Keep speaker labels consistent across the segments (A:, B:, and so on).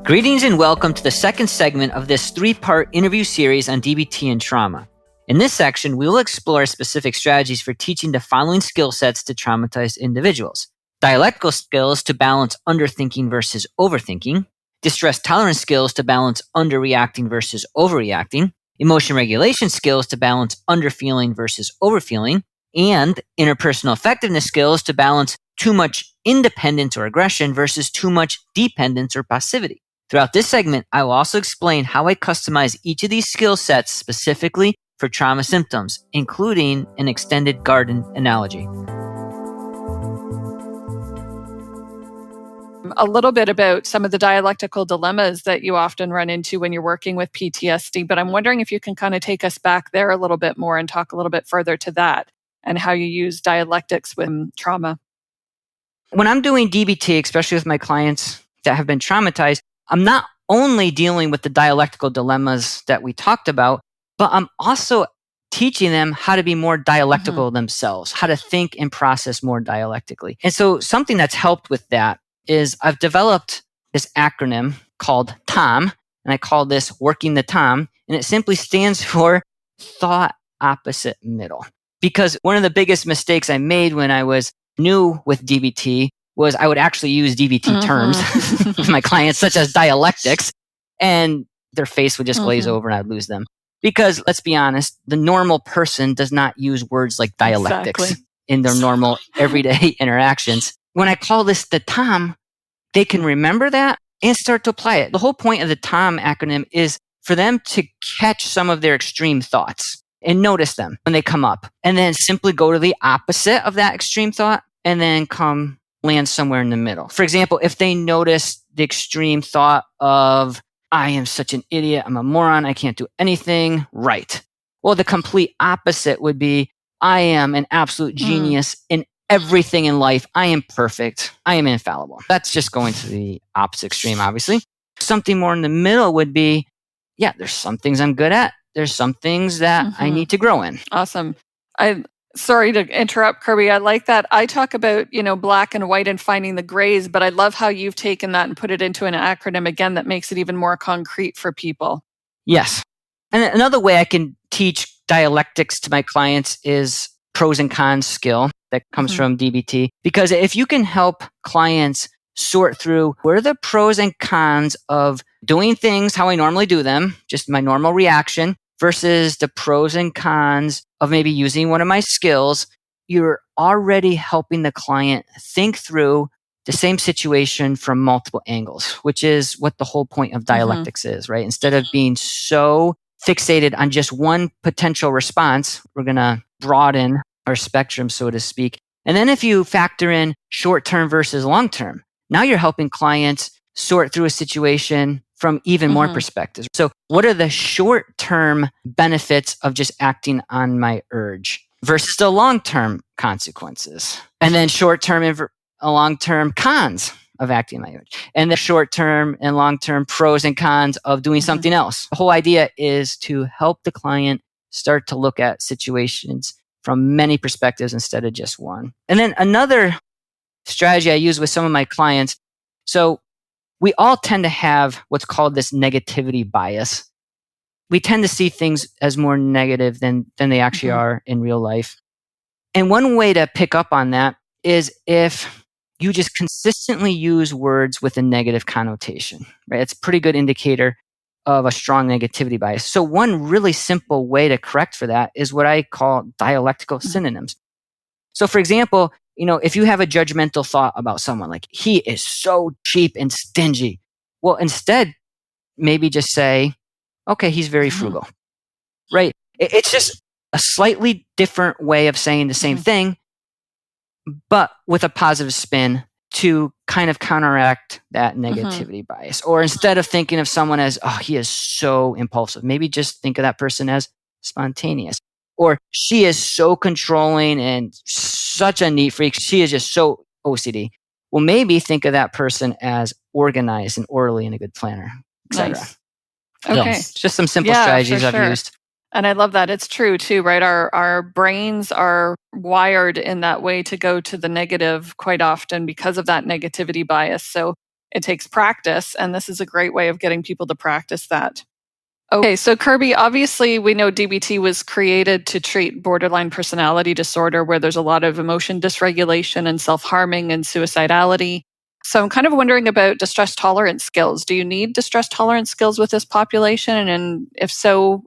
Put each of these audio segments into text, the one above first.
A: Greetings and welcome to the second segment of this three-part interview series on DBT and trauma. In this section, we will explore specific strategies for teaching the following skill sets to traumatized individuals. Dialectical skills to balance underthinking versus overthinking, distress tolerance skills to balance underreacting versus overreacting, emotion regulation skills to balance underfeeling versus overfeeling, and interpersonal effectiveness skills to balance too much independence or aggression versus too much dependence or passivity. Throughout this segment, I will also explain how I customize each of these skill sets specifically for trauma symptoms, including an extended garden analogy.
B: A little bit about some of the dialectical dilemmas that you often run into when you're working with PTSD, but I'm wondering if you can kind of take us back there a little bit more and talk a little bit further to that and how you use dialectics with trauma.
A: When I'm doing DBT, especially with my clients that have been traumatized, I'm not only dealing with the dialectical dilemmas that we talked about, but I'm also teaching them how to be more dialectical themselves, how to think and process more dialectically. And so something that's helped with that is I've developed this acronym called TOM, and I call this Working the TOM, and it simply stands for Thought Opposite Middle. Because one of the biggest mistakes I made when I was new with DBT was I would actually use DBT terms with my clients, such as dialectics, and their face would just glaze over and I'd lose them. Because let's be honest, the normal person does not use words like dialectics in their normal everyday interactions. When I call this the TOM, they can remember that and start to apply it. The whole point of the TOM acronym is for them to catch some of their extreme thoughts and notice them when they come up, and then simply go to the opposite of that extreme thought and then land somewhere in the middle. For example, if they notice the extreme thought of, I am such an idiot, I'm a moron, I can't do anything right. Well, the complete opposite would be, I am an absolute genius in everything in life. I am perfect. I am infallible. That's just going to the opposite extreme, obviously. Something more in the middle would be, yeah, there's some things I'm good at. There's some things that I need to grow in.
B: Awesome. Sorry to interrupt, Kirby. I like that. I talk about, black and white and finding the grays, but I love how you've taken that and put it into an acronym again that makes it even more concrete for people.
A: Yes. And another way I can teach dialectics to my clients is pros and cons skill that comes from DBT. Because if you can help clients sort through what are the pros and cons of doing things how I normally do them, just my normal reaction, versus the pros and cons of maybe using one of my skills, you're already helping the client think through the same situation from multiple angles, which is what the whole point of dialectics is, right? Instead of being so fixated on just one potential response, we're going to broaden our spectrum, so to speak. And then if you factor in short-term versus long-term, now you're helping clients sort through a situation from even more perspectives. So what are the short-term benefits of just acting on my urge versus the long-term consequences? And then short-term and long-term cons of acting on my urge. And the short-term and long-term pros and cons of doing something else. The whole idea is to help the client start to look at situations from many perspectives instead of just one. And then another strategy I use with some of my clients, so we all tend to have what's called this negativity bias. We tend to see things as more negative than they actually are in real life. And one way to pick up on that is if you just consistently use words with a negative connotation, right? It's a pretty good indicator of a strong negativity bias. So one really simple way to correct for that is what I call dialectical synonyms. So for example, if you have a judgmental thought about someone, like, he is so cheap and stingy. Well, instead, maybe just say, okay, he's very frugal, right? It's just a slightly different way of saying the same thing, but with a positive spin to kind of counteract that negativity bias. Or instead of thinking of someone as, oh, he is so impulsive, maybe just think of that person as spontaneous. Or she is so controlling and such a neat freak. She is just so OCD. Well, maybe think of that person as organized and orderly and a good planner, etc.
B: Nice. Okay.
A: So, just some simple strategies I've used.
B: And I love that. It's true too, right? Our brains are wired in that way to go to the negative quite often because of that negativity bias. So it takes practice. And this is a great way of getting people to practice that. Okay, so Kirby, obviously we know DBT was created to treat borderline personality disorder where there's a lot of emotion dysregulation and self-harming and suicidality. So I'm kind of wondering about distress tolerance skills. Do you need distress tolerance skills with this population? And if so,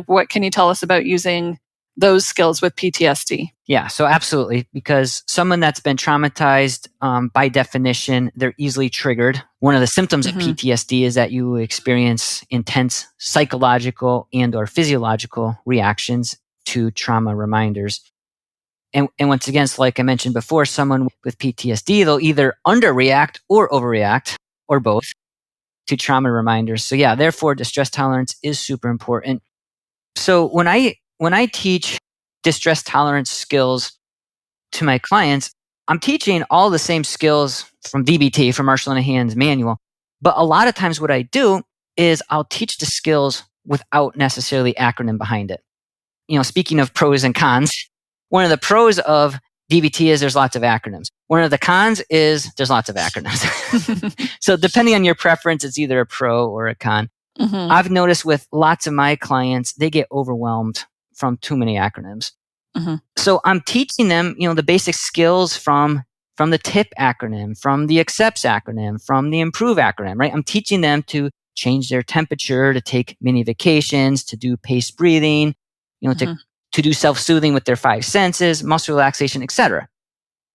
B: what can you tell us about using those skills with PTSD?
A: Yeah, so absolutely, because someone that's been traumatized, by definition, they're easily triggered. One of the symptoms of PTSD is that you experience intense psychological and or physiological reactions to trauma reminders. And once again, so like I mentioned before, someone with PTSD, they'll either underreact or overreact, or both, to trauma reminders. So yeah, therefore, distress tolerance is super important. So when I teach distress tolerance skills to my clients, I'm teaching all the same skills from DBT, from Marshall and Hand's manual. But a lot of times what I do is I'll teach the skills without necessarily acronym behind it. Speaking of pros and cons, one of the pros of DBT is there's lots of acronyms. One of the cons is there's lots of acronyms. So depending on your preference, it's either a pro or a con. I've noticed with lots of my clients, they get overwhelmed from too many acronyms. So I'm teaching them, the basic skills from the TIP acronym, from the ACCEPTS acronym, from the IMPROVE acronym, right? I'm teaching them to change their temperature, to take mini vacations, to do paced breathing, to do self-soothing with their 5 senses, muscle relaxation, etc.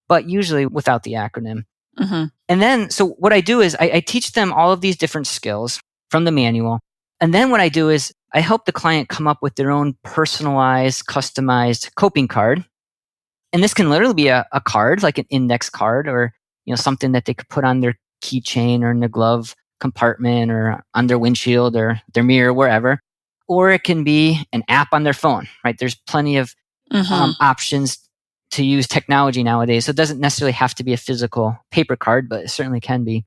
A: But usually without the acronym. And then, so what I do is I teach them all of these different skills from the manual. And then what I do is I help the client come up with their own personalized, customized coping card. And this can literally be a card, like an index card, or something that they could put on their keychain or in the glove compartment or on their windshield or their mirror, wherever. Or it can be an app on their phone, right? There's plenty of options to use technology nowadays. So it doesn't necessarily have to be a physical paper card, but it certainly can be.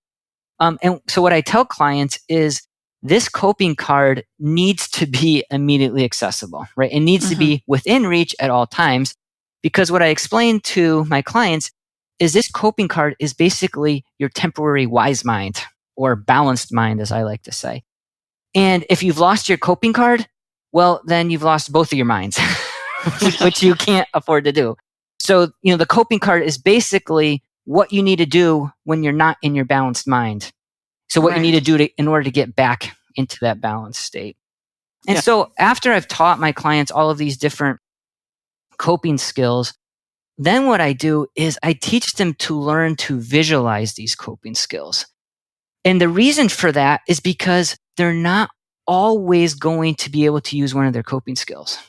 A: And so what I tell clients is this coping card needs to be immediately accessible, right? It needs to be within reach at all times, because what I explain to my clients is this coping card is basically your temporary wise mind, or balanced mind, as I like to say. And if you've lost your coping card, well, then you've lost both of your minds, which you can't afford to do. So, the coping card is basically what you need to do when you're not in your balanced mind. So what you need to do in order to get back into that balanced state. And so after I've taught my clients all of these different coping skills, then what I do is I teach them to learn to visualize these coping skills. And the reason for that is because they're not always going to be able to use one of their coping skills.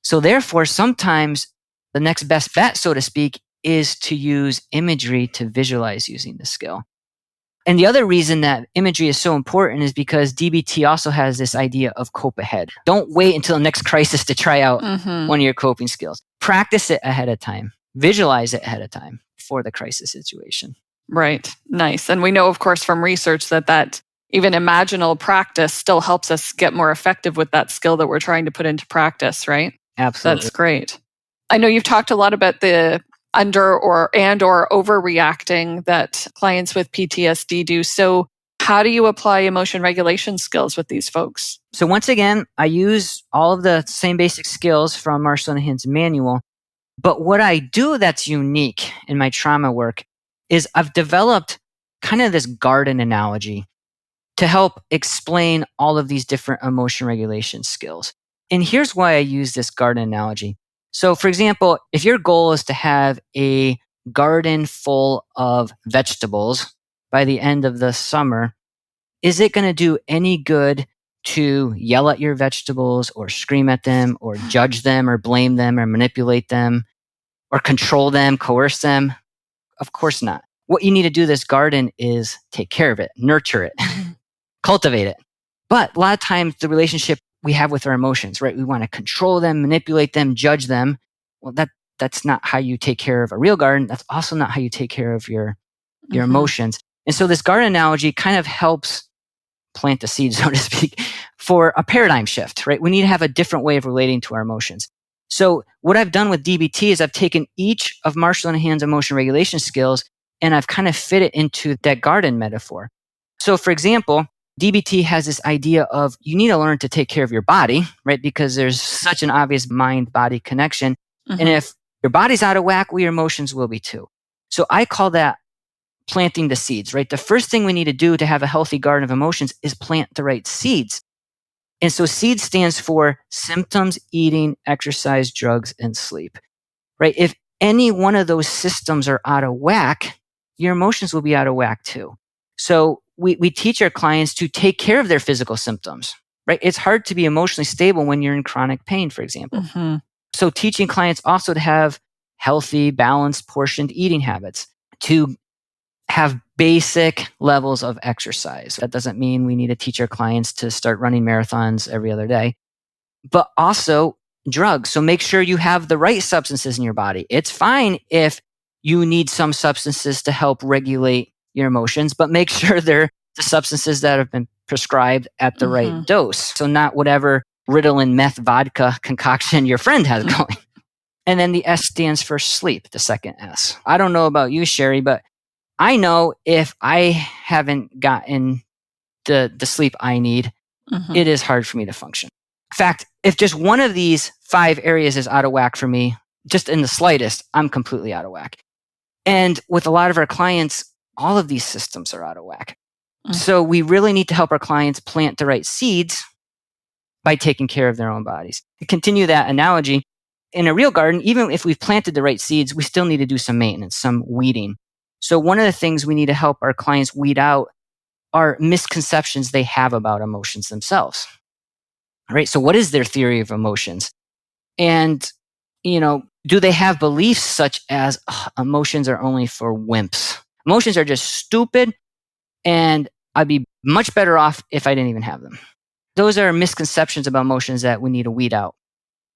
A: So therefore, sometimes the next best bet, so to speak, is to use imagery to visualize using the skill. And the other reason that imagery is so important is because DBT also has this idea of cope ahead. Don't wait until the next crisis to try out one of your coping skills. Practice it ahead of time. Visualize it ahead of time for the crisis situation.
B: Right. Nice. And we know, of course, from research that even imaginal practice still helps us get more effective with that skill that we're trying to put into practice, right?
A: Absolutely.
B: That's great. I know you've talked a lot about the under or overreacting that clients with PTSD do. So how do you apply emotion regulation skills with these folks?
A: So once again, I use all of the same basic skills from Marshall and Hand's manual. But what I do that's unique in my trauma work is I've developed kind of this garden analogy to help explain all of these different emotion regulation skills. And here's why I use this garden analogy. So for example, if your goal is to have a garden full of vegetables by the end of the summer, is it going to do any good to yell at your vegetables or scream at them or judge them or blame them or manipulate them or control them, coerce them? Of course not. What you need to do this garden is take care of it, nurture it, cultivate it. But a lot of times the relationship we have with our emotions, right? We want to control them, manipulate them, judge them. Well, that's not how you take care of a real garden. That's also not how you take care of your emotions. And so this garden analogy kind of helps plant the seed, so to speak, for a paradigm shift, right? We need to have a different way of relating to our emotions. So what I've done with DBT is I've taken each of Marshall and Hand's emotion regulation skills and I've kind of fit it into that garden metaphor. So for example, DBT has this idea of you need to learn to take care of your body, right? Because there's such an obvious mind-body connection. And if your body's out of whack, well, your emotions will be too. So I call that planting the seeds, right? The first thing we need to do to have a healthy garden of emotions is plant the right seeds. And so SEED stands for symptoms, eating, exercise, drugs, and sleep, right? If any one of those systems are out of whack, your emotions will be out of whack too. So we teach our clients to take care of their physical symptoms, right? It's hard to be emotionally stable when you're in chronic pain, for example. So teaching clients also to have healthy, balanced, portioned eating habits, to have basic levels of exercise. That doesn't mean we need to teach our clients to start running marathons every other day, but also drugs. So make sure you have the right substances in your body. It's fine if you need some substances to help regulate your emotions, but make sure they're the substances that have been prescribed at the right dose. So not whatever Ritalin meth vodka concoction your friend has going. And then the S stands for sleep, the second S. I don't know about you, Sheri, but I know if I haven't gotten the sleep I need, it is hard for me to function. In fact, if just one of these 5 areas is out of whack for me, just in the slightest, I'm completely out of whack. And with a lot of our clients, all of these systems are out of whack. So we really need to help our clients plant the right seeds by taking care of their own bodies. To continue that analogy, in a real garden, even if we've planted the right seeds, we still need to do some maintenance, some weeding. So one of the things we need to help our clients weed out are misconceptions they have about emotions themselves. All right. So what is their theory of emotions? And, do they have beliefs such as emotions are only for wimps? Emotions are just stupid and I'd be much better off if I didn't even have them. Those are misconceptions about emotions that we need to weed out.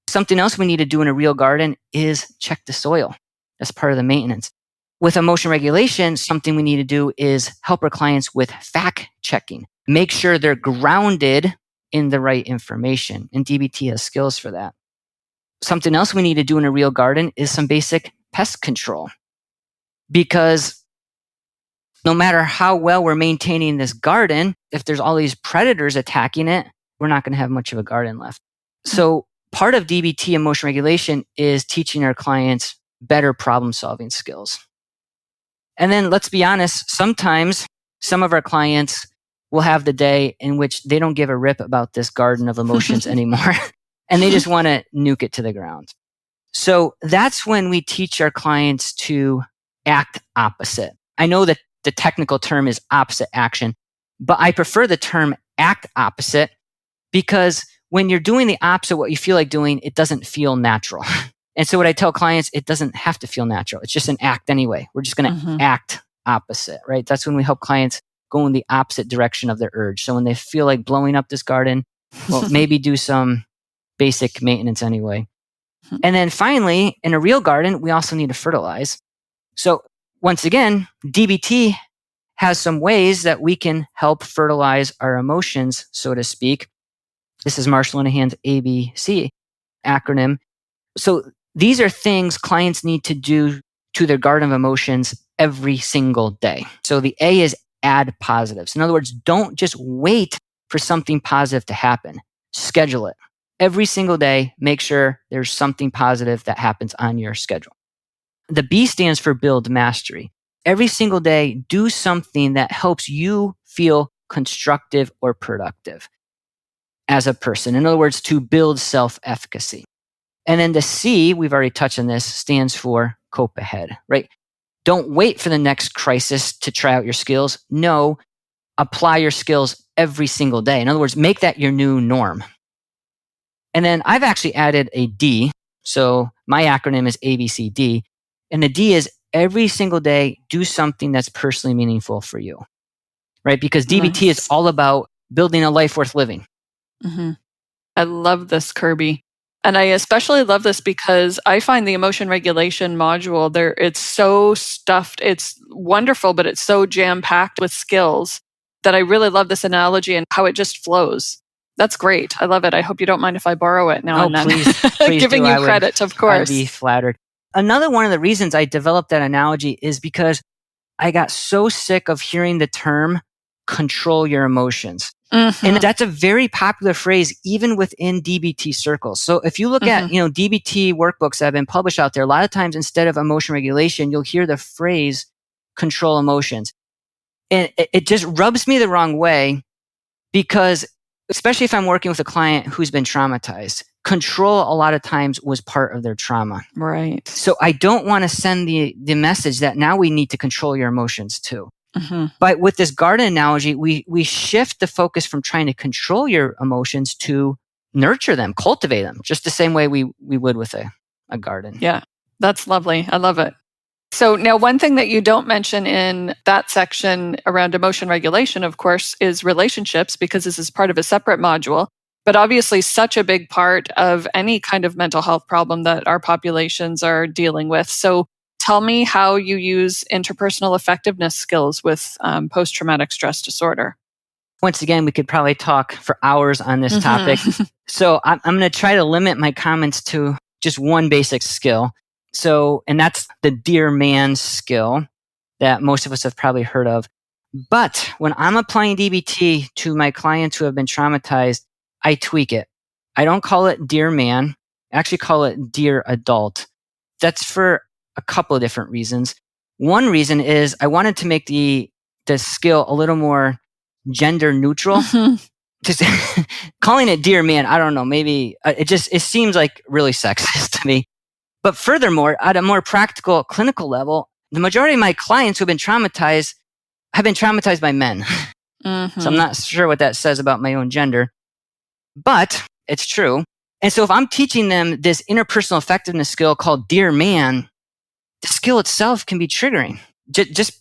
A: Something else we need to do in a real garden is check the soil. That's part of the maintenance. With emotion regulation, something we need to do is help our clients with fact checking. Make sure they're grounded in the right information. And DBT has skills for that. Something else we need to do in a real garden is some basic pest control. Because no matter how well we're maintaining this garden, if there's all these predators attacking it, we're not going to have much of a garden left. So part of DBT emotion regulation is teaching our clients better problem solving skills. And then let's be honest, sometimes some of our clients will have the day in which they don't give a rip about this garden of emotions anymore. And they just want to nuke it to the ground. So that's when we teach our clients to act opposite. I know that the technical term is opposite action, but I prefer the term act opposite because when you're doing the opposite what you feel like doing, it doesn't feel natural. And so what I tell clients, it doesn't have to feel natural. It's just an act anyway. We're just going to act opposite, right? That's when we help clients go in the opposite direction of their urge. So when they feel like blowing up this garden, well, maybe do some basic maintenance anyway. And then finally, in a real garden, we also need to fertilize. So once again, DBT has some ways that we can help fertilize our emotions, so to speak. This is Marshall Linehan's ABC acronym. So these are things clients need to do to their garden of emotions every single day. So the A is add positives. In other words, don't just wait for something positive to happen. Schedule it. Every single day, make sure there's something positive that happens on your schedule. The B stands for build mastery. Every single day, do something that helps you feel constructive or productive as a person. In other words, to build self-efficacy. And then the C, we've already touched on this, stands for cope ahead, right? Don't wait for the next crisis to try out your skills. No, apply your skills every single day. In other words, make that your new norm. And then I've actually added a D. So my acronym is ABCD. And the D is every single day, do something that's personally meaningful for you, right? Because DBT is all about building a life worth living.
B: I love this, Kirby. And I especially love this because I find the emotion regulation module there, it's so stuffed. It's wonderful, but it's so jam-packed with skills that I really love this analogy and how it just flows. That's great. I love it. I hope you don't mind if I borrow it now and then.
A: Please
B: Giving
A: do.
B: you credit, of course.
A: I'd be flattered. Another one of the reasons I developed that analogy is because I got so sick of hearing the term control your emotions.
B: Mm-hmm.
A: And that's a very popular phrase, even within DBT circles. So if you look at, DBT workbooks that have been published out there, a lot of times instead of emotion regulation, you'll hear the phrase control emotions. And it just rubs me the wrong way because, especially if I'm working with a client who's been traumatized, control a lot of times was part of their trauma.
B: Right.
A: So I don't want to send the message that now we need to control your emotions too.
B: Mm-hmm.
A: But with this garden analogy, we shift the focus from trying to control your emotions to nurture them, cultivate them, just the same way we would with a garden.
B: Yeah, that's lovely. I love it. So now one thing that you don't mention in that section around emotion regulation, of course, is relationships, because this is part of a separate module, but obviously such a big part of any kind of mental health problem that our populations are dealing with. So tell me how you use interpersonal effectiveness skills with post-traumatic stress disorder.
A: Once again, we could probably talk for hours on this topic. So I'm going to try to limit my comments to just one basic skill. So, and that's the dear man skill that most of us have probably heard of. But when I'm applying DBT to my clients who have been traumatized, I tweak it. I don't call it dear man. I actually call it dear adult. That's for a couple of different reasons. One reason is I wanted to make the skill a little more gender neutral. Just calling it dear man, I don't know, maybe it seems like really sexist to me. But furthermore, at a more practical clinical level, the majority of my clients who have been traumatized by men.
B: Mm-hmm.
A: So I'm not sure what that says about my own gender, but it's true. And so if I'm teaching them this interpersonal effectiveness skill called dear man, the skill itself can be triggering just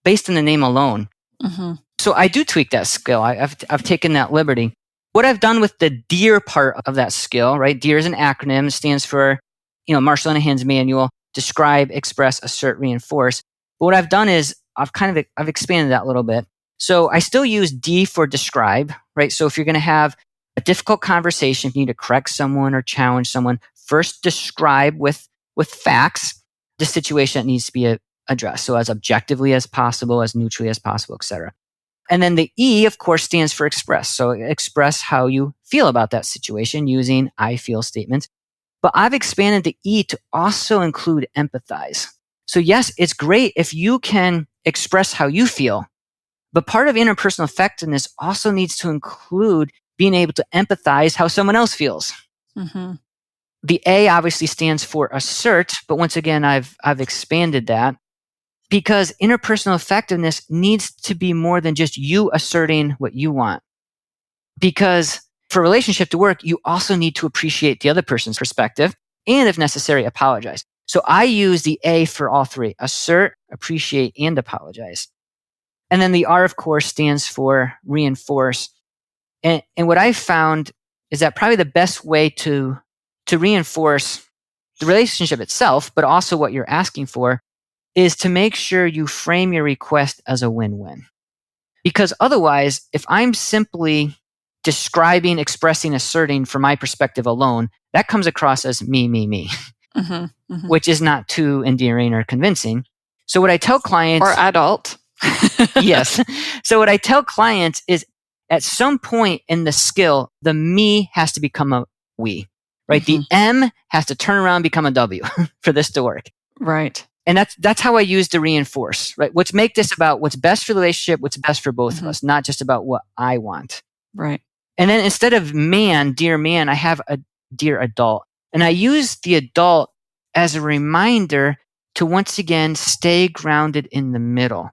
A: based on the name alone.
B: Mm-hmm.
A: So I do tweak that skill. I've taken that liberty. What I've done with the DEAR part of that skill, right? DEAR is an acronym. It stands for, Marshall Linehan's manual: describe, express, assert, reinforce. But what I've done is I've expanded that a little bit. So I still use D for describe, right? So if you're going to have a difficult conversation, if you need to correct someone or challenge someone, first describe with facts the situation that needs to be addressed. So as objectively as possible, as neutrally as possible, etc. And then the E, of course, stands for express. So express how you feel about that situation using I feel statements. But I've expanded the E to also include empathize. So yes, it's great if you can express how you feel, but part of interpersonal effectiveness also needs to include being able to empathize how someone else feels.
B: Mm-hmm.
A: The A obviously stands for assert, but once again, I've expanded that because interpersonal effectiveness needs to be more than just you asserting what you want. Because for a relationship to work, you also need to appreciate the other person's perspective and, if necessary, apologize. So I use the A for all three: assert, appreciate, and apologize. And then the R, of course, stands for reinforce. And what I found is that probably the best way to reinforce the relationship itself, but also what you're asking for, is to make sure you frame your request as a win-win. Because otherwise, if I'm simply describing, expressing, asserting from my perspective alone, that comes across as me,
B: mm-hmm. Mm-hmm.
A: which is not too endearing or convincing. So what I tell clients...
B: Or adult.
A: Yes. So what I tell clients is at some point in the skill, the me has to become a we, right?
B: Mm-hmm.
A: The M has to turn around and become a W for this to work.
B: Right.
A: And that's how I use to reinforce, right? Let's make this about what's best for the relationship, what's best for both of us, not just about what I want.
B: Right.
A: And then instead of man, dear man, I have a dear adult. And I use the adult as a reminder to once again stay grounded in the middle.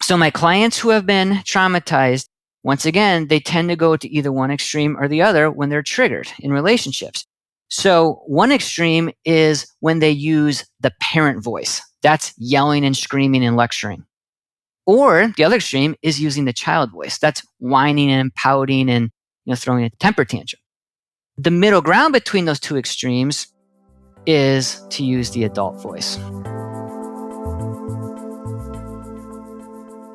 A: So my clients who have been traumatized, once again, they tend to go to either one extreme or the other when they're triggered in relationships. So one extreme is when they use the parent voice. That's yelling and screaming and lecturing. Or the other extreme is using the child voice. That's whining and pouting and throwing a temper tantrum. The middle ground between those two extremes is to use the adult voice.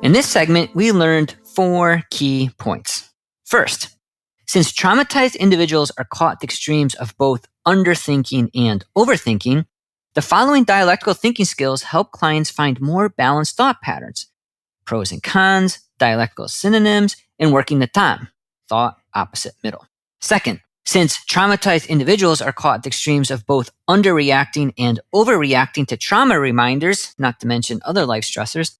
A: In this segment, we learned 4 key points. First, since traumatized individuals are caught at the extremes of both underthinking and overthinking, The following dialectical thinking skills help clients find more balanced thought patterns: pros and cons, dialectical synonyms, and working the time, thought opposite middle. Second, since traumatized individuals are caught at the extremes of both underreacting and overreacting to trauma reminders, not to mention other life stressors,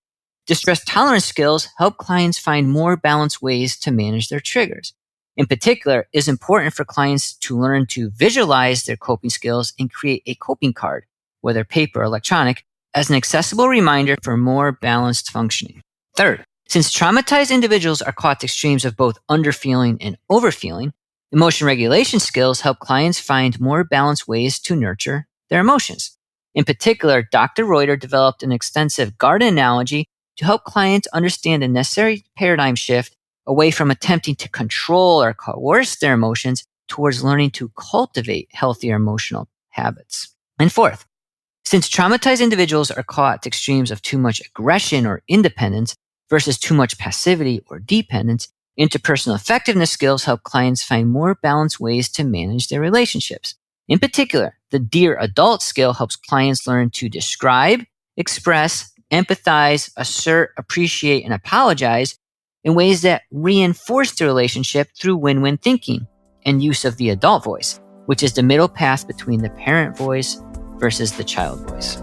A: distress tolerance skills help clients find more balanced ways to manage their triggers. In particular, it is important for clients to learn to visualize their coping skills and create a coping card, whether paper or electronic, as an accessible reminder for more balanced functioning. Third, since traumatized individuals are caught at the extremes of both underfeeling and overfeeling, emotion regulation skills help clients find more balanced ways to nurture their emotions. In particular, Dr. Reutter developed an extensive garden analogy to help clients understand the necessary paradigm shift away from attempting to control or coerce their emotions towards learning to cultivate healthier emotional habits. And fourth, since traumatized individuals are caught at the extremes of too much aggression or independence versus too much passivity or dependence, interpersonal effectiveness skills help clients find more balanced ways to manage their relationships. In particular, the Dear Adult skill helps clients learn to describe, express, empathize, assert, appreciate, and apologize in ways that reinforce the relationship through win-win thinking and use of the adult voice, which is the middle path between the parent voice versus the child voice.